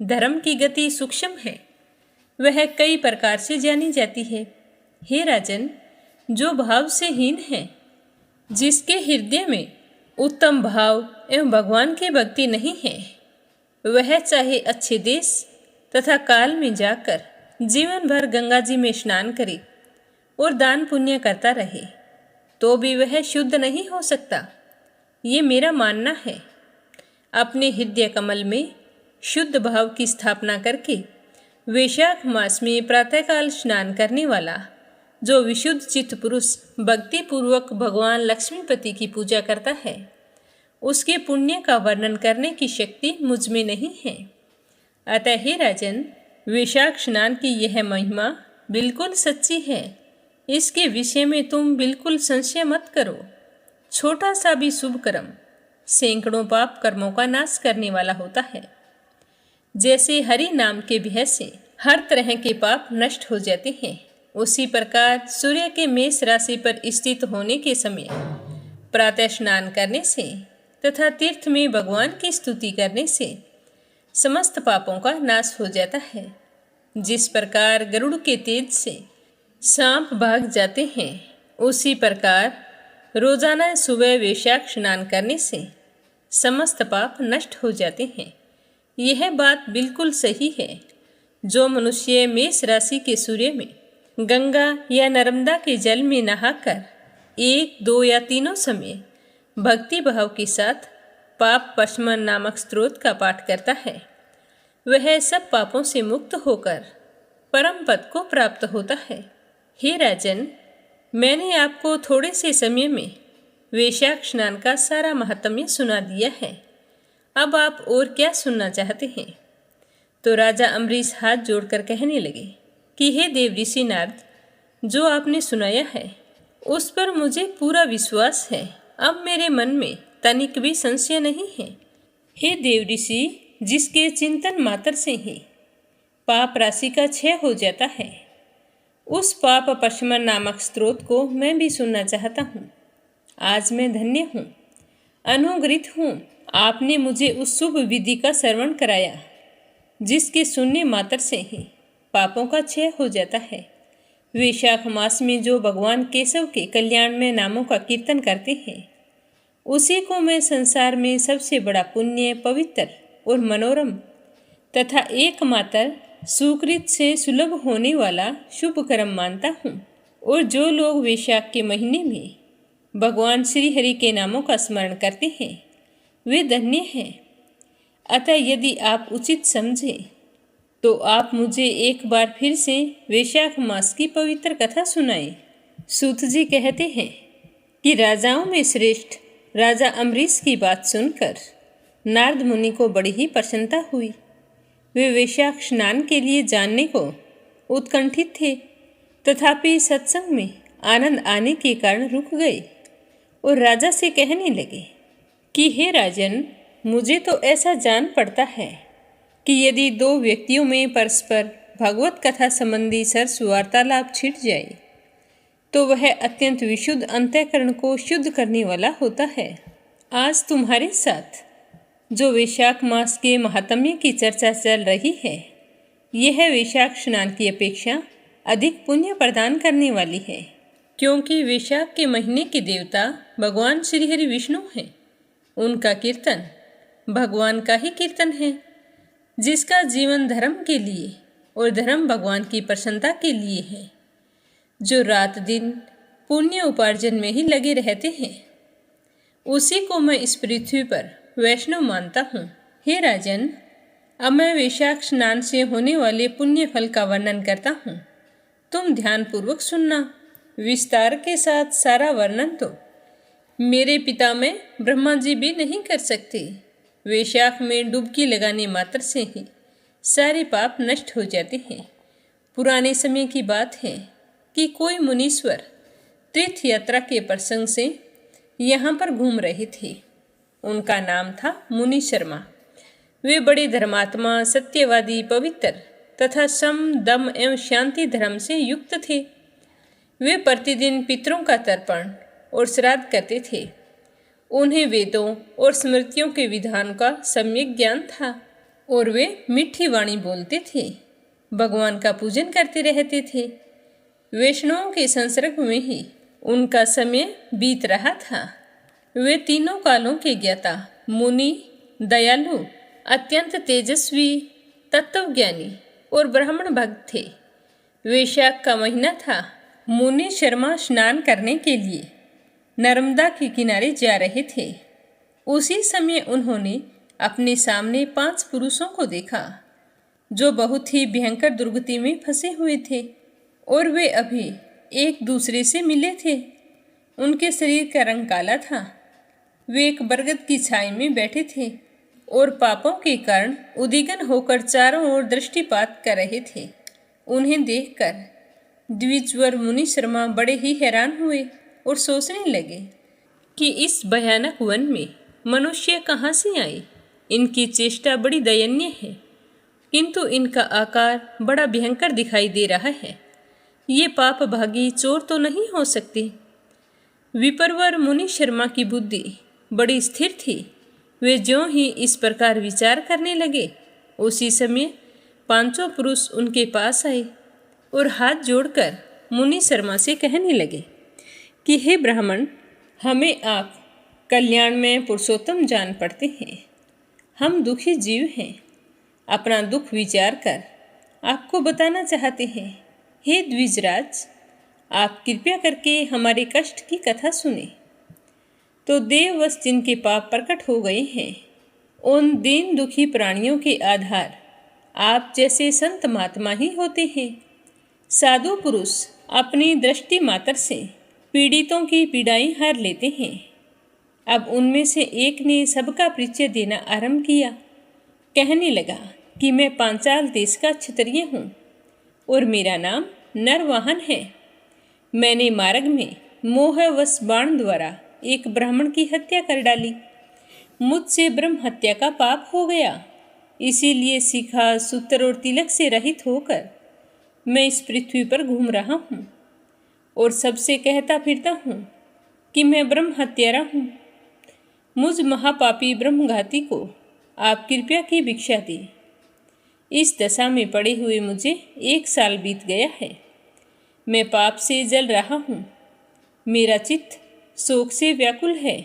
धर्म की गति सूक्ष्म है, वह कई प्रकार से जानी जाती है। हे राजन, जो भाव से हीन है, जिसके हृदय में उत्तम भाव एवं भगवान की भक्ति नहीं है, वह चाहे अच्छे देश तथा काल में जाकर जीवन भर गंगा जी में स्नान करे और दान पुण्य करता रहे, तो भी वह शुद्ध नहीं हो सकता। ये मेरा मानना है। अपने हृदय कमल में शुद्ध भाव की स्थापना करके वैशाख मास में प्रातःकाल स्नान करने वाला जो विशुद्ध चित्त पुरुष भक्ति पूर्वक भगवान लक्ष्मीपति की पूजा करता है, उसके पुण्य का वर्णन करने की शक्ति मुझ में नहीं है। अतः हे राजन, वैशाख स्नान की यह महिमा बिल्कुल सच्ची है। इसके विषय में तुम बिल्कुल संशय मत करो। छोटा सा भी शुभ कर्म सैकड़ों पाप कर्मों का नाश करने वाला होता है। जैसे हरि नाम के भय से हर तरह के पाप नष्ट हो जाते हैं, उसी प्रकार सूर्य के मेष राशि पर स्थित होने के समय प्रातः स्नान करने से तथा तीर्थ में भगवान की स्तुति करने से समस्त पापों का नाश हो जाता है। जिस प्रकार गरुड़ के तेज से सांप भाग जाते हैं, उसी प्रकार रोजाना सुबह वैशाख स्नान करने से समस्त पाप नष्ट हो जाते हैं। यह बात बिल्कुल सही है। जो मनुष्य मेष राशि के सूर्य में गंगा या नर्मदा के जल में नहाकर 1, 2 या तीनों समय भक्ति भाव के साथ पाप पशमन नामक स्तोत्र का पाठ करता है, वह सब पापों से मुक्त होकर परम पद को प्राप्त होता है। हे राजन, मैंने आपको थोड़े से समय में वैशाख स्नान का सारा महात्म्य सुना दिया है। अब आप और क्या सुनना चाहते हैं? तो राजा अम्बरीश हाथ जोड़कर कहने लगे कि हे देवऋषि नारद, जो आपने सुनाया है उस पर मुझे पूरा विश्वास है। अब मेरे मन में तनिक भी संशय नहीं है। हे देवऋषि, जिसके चिंतन मात्र से ही पाप राशि का क्षय हो जाता है, उस पाप पशमन नामक स्तोत्र को मैं भी सुनना चाहता हूँ। आज मैं धन्य हूँ, अनुग्रहित हूँ। आपने मुझे उस शुभ विधि का श्रवण कराया जिसके सुनने मात्र से ही पापों का क्षय हो जाता है। वैशाख मास में जो भगवान केशव के कल्याण में नामों का कीर्तन करते हैं, उसी को मैं संसार में सबसे बड़ा पुण्य, पवित्र और मनोरम तथा एकमात्र सुकृत से सुलभ होने वाला शुभ कर्म मानता हूँ। और जो लोग वैशाख के महीने में भगवान श्री हरि के नामों का स्मरण करते हैं, वे धन्य हैं। अतः यदि आप उचित समझें तो आप मुझे एक बार फिर से वैशाख मास की पवित्र कथा सुनाएं। सूत जी कहते हैं कि राजाओं में श्रेष्ठ राजा अम्बरीश की बात सुनकर नारद मुनि को बड़ी ही प्रसन्नता हुई। वे वैशाख स्नान के लिए जानने को उत्कंठित थे, तथापि सत्संग में आनंद आने के कारण रुक गए और राजा से कहने लगे कि हे राजन, मुझे तो ऐसा जान पड़ता है कि यदि दो व्यक्तियों में परस्पर भगवत कथा संबंधी सरस वार्तालाप छिड़ जाए तो वह अत्यंत विशुद्ध अंतःकरण को शुद्ध करने वाला होता है। आज तुम्हारे साथ जो वैशाख मास के महात्म्य की चर्चा चल रही है, यह वैशाख स्नान की अपेक्षा अधिक पुण्य प्रदान करने वाली है, क्योंकि वैशाख के महीने के देवता भगवान श्री हरि विष्णु हैं। उनका कीर्तन भगवान का ही कीर्तन है। जिसका जीवन धर्म के लिए और धर्म भगवान की प्रसन्नता के लिए है, जो रात दिन पुण्य उपार्जन में ही लगे रहते हैं, उसी को मैं इस पृथ्वी पर वैष्णव मानता हूँ। हे राजन, अब मैं वैशाख स्नान से होने वाले पुण्य फल का वर्णन करता हूँ। तुम ध्यानपूर्वक सुनना। विस्तार के साथ सारा वर्णन तो मेरे पितामह ब्रह्मा जी भी नहीं कर सकते। वैशाख में डुबकी लगाने मात्र से ही सारे पाप नष्ट हो जाते हैं। पुराने समय की बात है कि कोई मुनीश्वर तीर्थ यात्रा के प्रसंग से यहाँ पर घूम रहे थे। उनका नाम था मुनि शर्मा। वे बड़े धर्मात्मा, सत्यवादी, पवित्र तथा सम, दम एवं शांति धर्म से युक्त थे। वे प्रतिदिन पितरों का तर्पण और श्राद्ध करते थे। उन्हें वेदों और स्मृतियों के विधान का सम्यक ज्ञान था और वे मीठी वाणी बोलते थे। भगवान का पूजन करते रहते थे। वैष्णवों के संसर्ग में ही उनका समय बीत रहा था। वे तीनों कालों के ज्ञाता, मुनि, दयालु, अत्यंत तेजस्वी, तत्वज्ञानी और ब्राह्मण भक्त थे। वैशाख का महीना था। मुनि शर्मा स्नान करने के लिए नर्मदा के किनारे जा रहे थे। उसी समय उन्होंने अपने सामने 5 पुरुषों को देखा जो बहुत ही भयंकर दुर्गति में फंसे हुए थे और वे अभी एक दूसरे से मिले थे। उनके शरीर का रंग काला था। वे एक बरगद की छाई में बैठे थे और पापों के कारण उद्विग्न होकर चारों ओर दृष्टिपात कर रहे थे। उन्हें देखकर द्विजवर मुनि शर्मा बड़े ही हैरान हुए और सोचने लगे कि इस भयानक वन में मनुष्य कहाँ से आए। इनकी चेष्टा बड़ी दयनीय है, किंतु इनका आकार बड़ा भयंकर दिखाई दे रहा है। ये पाप भागी चोर तो नहीं हो सकते। विप्रवर मुनि शर्मा की बुद्धि बड़ी स्थिर थी। वे ज्यों ही इस प्रकार विचार करने लगे, उसी समय 5 पुरुष उनके पास आए और हाथ जोड़कर मुनि शर्मा से कहने लगे कि हे ब्राह्मण, हमें आप कल्याण में पुरुषोत्तम जान पड़ते हैं। हम दुखी जीव हैं। अपना दुख विचार कर आपको बताना चाहते हैं। हे द्विजराज, आप कृपया करके हमारे कष्ट की कथा सुने। तो देववश जिनके पाप प्रकट हो गए हैं, उन दीन दुखी प्राणियों के आधार आप जैसे संत महात्मा ही होते हैं। साधु पुरुष अपनी दृष्टि मात्र से पीड़ितों की पीड़ाएं हर लेते हैं। अब उनमें से एक ने सबका परिचय देना आरंभ किया। कहने लगा कि मैं पांचाल देश का क्षत्रिय हूँ और मेरा नाम नरवाहन है। मैंने मार्ग में मोहवश बाण द्वारा एक ब्राह्मण की हत्या कर डाली। मुझसे ब्रह्म हत्या का पाप हो गया। इसीलिए शिखा, सूत्र और तिलक से रहित होकर मैं इस पृथ्वी पर घूम रहा हूँ और सबसे कहता फिरता हूँ कि मैं ब्रह्म हत्यारा हूँ। मुझ महापापी ब्रह्मघाती को आप कृपया की भिक्षा दें। इस दशा में पड़े हुए मुझे 1 साल बीत गया है। मैं पाप से जल रहा हूँ। मेरा चित्त शोक से व्याकुल है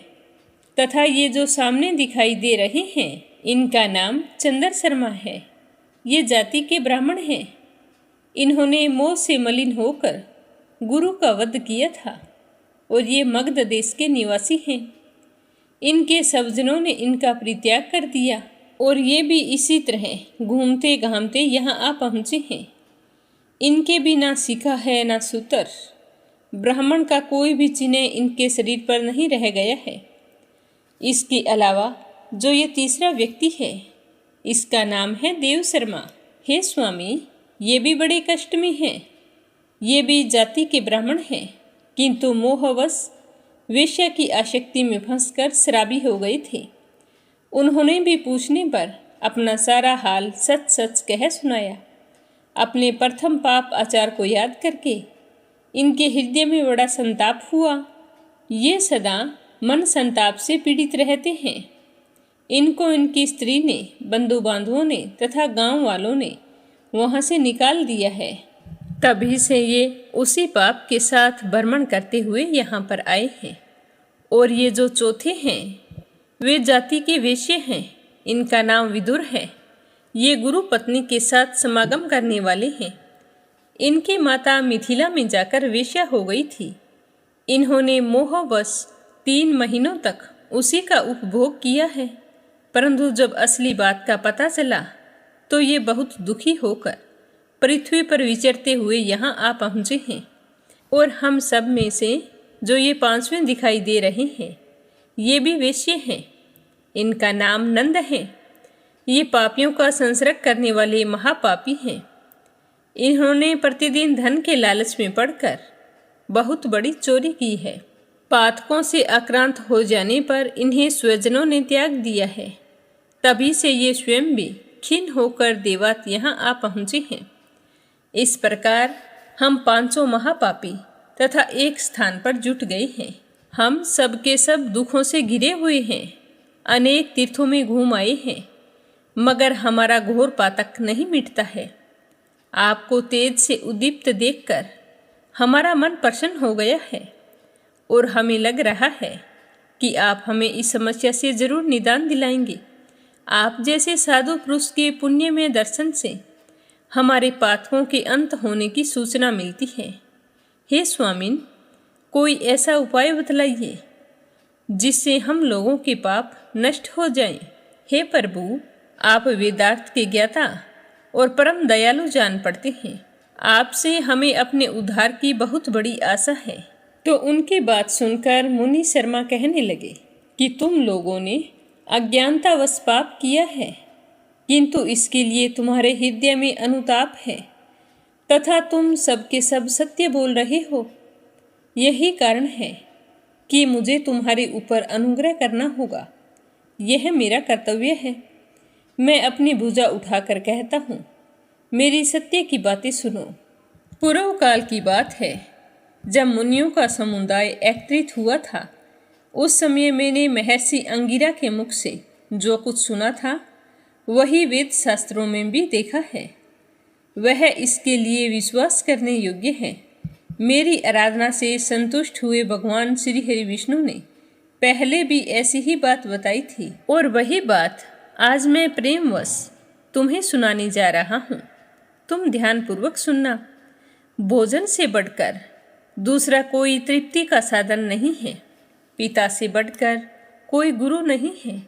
तथा ये जो सामने दिखाई दे रहे हैं, इनका नाम चंदर शर्मा है। ये जाति के ब्राह्मण हैं। इन्होंने मोह से मलिन होकर गुरु का वध किया था और ये मगध देश के निवासी हैं। इनके सज्जनों ने इनका परित्याग कर दिया और ये भी इसी तरह घूमते घामते यहाँ आ पहुँचे हैं। इनके भी ना शिखा है ना सूत्र। ब्राह्मण का कोई भी चिन्ह इनके शरीर पर नहीं रह गया है। इसके अलावा जो ये तीसरा व्यक्ति है, इसका नाम है देव शर्मा। हे स्वामी, ये भी बड़े कष्ट में हैं। ये भी जाति के ब्राह्मण हैं, किंतु मोहवश वेश्या की आसक्ति में फंसकर शराबी हो गए थे। उन्होंने भी पूछने पर अपना सारा हाल सच सच कह सुनाया। अपने प्रथम पाप आचार को याद करके इनके हृदय में बड़ा संताप हुआ। ये सदा मन संताप से पीड़ित रहते हैं। इनको इनकी स्त्री ने, बंधु बांधवों ने तथा गांव वालों ने वहां से निकाल दिया है। तभी से ये उसी पाप के साथ भ्रमण करते हुए यहाँ पर आए हैं। और ये जो चौथे हैं, वे जाति के वेश्य हैं। इनका नाम विदुर है। ये गुरु पत्नी के साथ समागम करने वाले हैं। इनकी माता मिथिला में जाकर वेश्या हो गई थी। इन्होंने मोहवश 3 महीनों तक उसी का उपभोग किया है, परंतु जब असली बात का पता चला तो ये बहुत दुखी होकर पृथ्वी पर विचरते हुए यहाँ आ पहुँचे हैं। और हम सब में से जो ये 5वें दिखाई दे रहे हैं, ये भी वेश्य हैं। इनका नाम नंद है। ये पापियों का संसर्ग करने वाले महापापी हैं। इन्होंने प्रतिदिन धन के लालच में पड़कर बहुत बड़ी चोरी की है। पातकों से आक्रांत हो जाने पर इन्हें स्वजनों ने त्याग दिया है। तभी से ये स्वयं भी खिन्न होकर देवात यहाँ आ पहुँचे हैं। इस प्रकार हम 500 महापापी तथा एक स्थान पर जुट गए हैं। हम सब के सब दुखों से घिरे हुए हैं। अनेक तीर्थों में घूम आए हैं, मगर हमारा घोर पातक नहीं मिटता है। आपको तेज से उद्दीप्त देखकर हमारा मन प्रसन्न हो गया है और हमें लग रहा है कि आप हमें इस समस्या से जरूर निदान दिलाएंगे। आप जैसे साधु पुरुष के पुण्य में दर्शन से हमारे पातकों के अंत होने की सूचना मिलती है। हे स्वामिन, कोई ऐसा उपाय बतलाइए जिससे हम लोगों के पाप नष्ट हो जाएं। हे प्रभु, आप वेदार्थ के ज्ञाता और परम दयालु जान पड़ते हैं। आपसे हमें अपने उद्धार की बहुत बड़ी आशा है। तो उनकी बात सुनकर मुनि शर्मा कहने लगे कि तुम लोगों ने अज्ञानतावश पाप किया है, किंतु इसके लिए तुम्हारे हृदय में अनुताप है तथा तुम सबके सब सत्य बोल रहे हो। यही कारण है कि मुझे तुम्हारे ऊपर अनुग्रह करना होगा। यह मेरा कर्तव्य है। मैं अपनी भुजा उठाकर कहता हूँ, मेरी सत्य की बातें सुनो। पूर्व काल की बात है, जब मुनियों का समुदाय एकत्रित हुआ था, उस समय मैंने महर्षि अंगिरा के मुख से जो कुछ सुना था वही वेद शास्त्रों में भी देखा है। वह इसके लिए विश्वास करने योग्य है। मेरी आराधना से संतुष्ट हुए भगवान श्री हरि विष्णु ने पहले भी ऐसी ही बात बताई थी और वही बात आज मैं प्रेमवश तुम्हें सुनाने जा रहा हूँ। तुम ध्यानपूर्वक सुनना। भोजन से बढ़कर दूसरा कोई तृप्ति का साधन नहीं है। पिता से बढ़कर कोई गुरु नहीं है।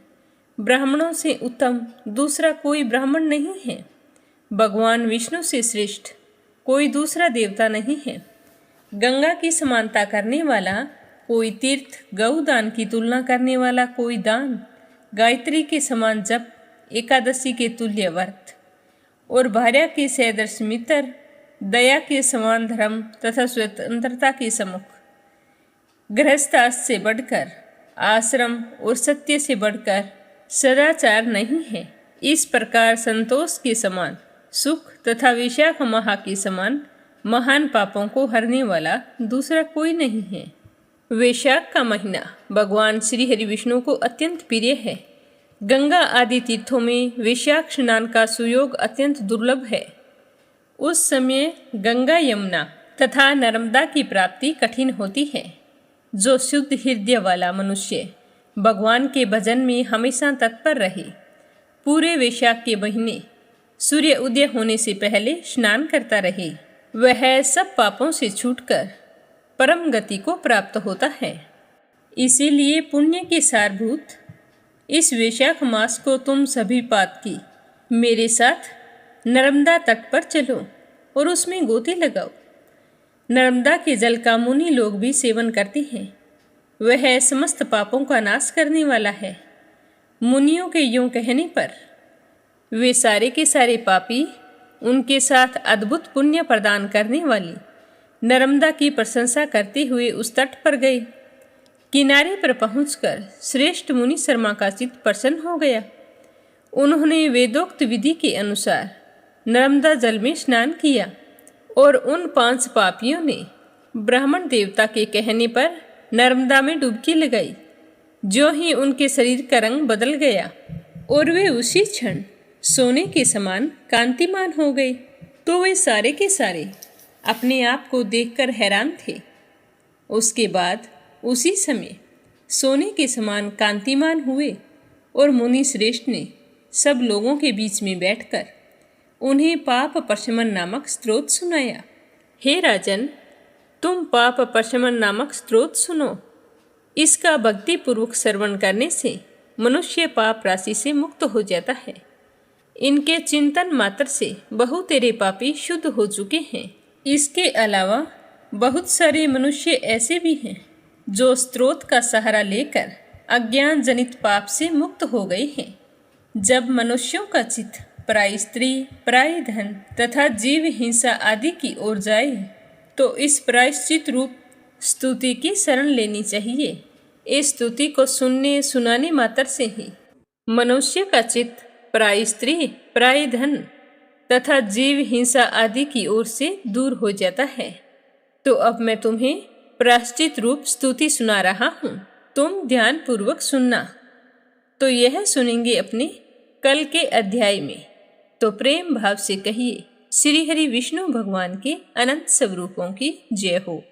ब्राह्मणों से उत्तम दूसरा कोई ब्राह्मण नहीं है। भगवान विष्णु से श्रेष्ठ कोई दूसरा देवता नहीं है। गंगा की समानता करने वाला कोई तीर्थ, गौदान की तुलना करने वाला कोई दान, गायत्री के समान जप, एकादशी के तुल्य व्रत और भार्या के सदृश मित्र, दया के समान धर्म तथा स्वतंत्रता के सम्मुख, गृहस्थाश्रम से बढ़कर आश्रम और सत्य से बढ़कर सदाचार नहीं है। इस प्रकार संतोष के समान सुख तथा वैशाख माह के समान महान पापों को हरने वाला दूसरा कोई नहीं है। वैशाख का महीना भगवान श्री हरि विष्णु को अत्यंत प्रिय है। गंगा आदि तीर्थों में वैशाख स्नान का सुयोग अत्यंत दुर्लभ है। उस समय गंगा, यमुना तथा नर्मदा की प्राप्ति कठिन होती है। जो शुद्ध हृदय वाला मनुष्य भगवान के भजन में हमेशा तत्पर रहे, पूरे वैशाख के महीने सूर्य उदय होने से पहले स्नान करता रहे, वह सब पापों से छूटकर परम गति को प्राप्त होता है। इसीलिए पुण्य के सारभूत इस वैशाख मास को तुम सभी पातकी मेरे साथ नर्मदा तट पर चलो और उसमें गोते लगाओ। नर्मदा के जल का मुनि लोग भी सेवन करते हैं। वह समस्त पापों का नाश करने वाला है। मुनियों के यूं कहने पर वे सारे के सारे पापी उनके साथ अद्भुत पुण्य प्रदान करने वाली नर्मदा की प्रशंसा करते हुए उस तट पर गए। किनारे पर पहुंचकर श्रेष्ठ मुनि शर्मा का चित्त प्रसन्न हो गया। उन्होंने वेदोक्त विधि के अनुसार नर्मदा जल में स्नान किया और उन 5 पापियों ने ब्राह्मण देवता के कहने पर नर्मदा में डुबकी लगाई। जो ही उनके शरीर का रंग बदल गया और वे उसी क्षण सोने के समान कांतिमान हो गए, तो वे सारे के सारे अपने आप को देखकर हैरान थे। उसके बाद उसी समय सोने के समान कांतिमान हुए और मुनि श्रेष्ठ ने सब लोगों के बीच में बैठकर उन्हें पाप प्रशमन नामक स्तोत्र सुनाया। हे राजन, तुम पाप प्रशमन नामक स्तोत्र सुनो। इसका भक्तिपूर्वक श्रवण करने से मनुष्य पाप राशि से मुक्त हो जाता है। इनके चिंतन मात्र से बहुतेरे पापी शुद्ध हो चुके हैं। इसके अलावा बहुत सारे मनुष्य ऐसे भी हैं जो स्रोत का सहारा लेकर अज्ञान जनित पाप से मुक्त हो गए हैं। जब मनुष्यों का चित्त पराई स्त्री, पराई धन तथा जीव हिंसा आदि की ओर जाए तो इस प्रायश्चित रूप स्तुति की शरण लेनी चाहिए। इस स्तुति को सुनने सुनाने मात्र से ही मनुष्य का चित्त पराई स्त्री, पराई धन तथा जीव हिंसा आदि की ओर से दूर हो जाता है। तो अब मैं तुम्हें प्रायश्चित रूप स्तुति सुना रहा हूँ, तुम ध्यान पूर्वक सुनना। तो यह सुनेंगे अपने कल के अध्याय में। तो प्रेम भाव से कहिए, श्री हरि विष्णु भगवान के अनंत स्वरूपों की जय हो।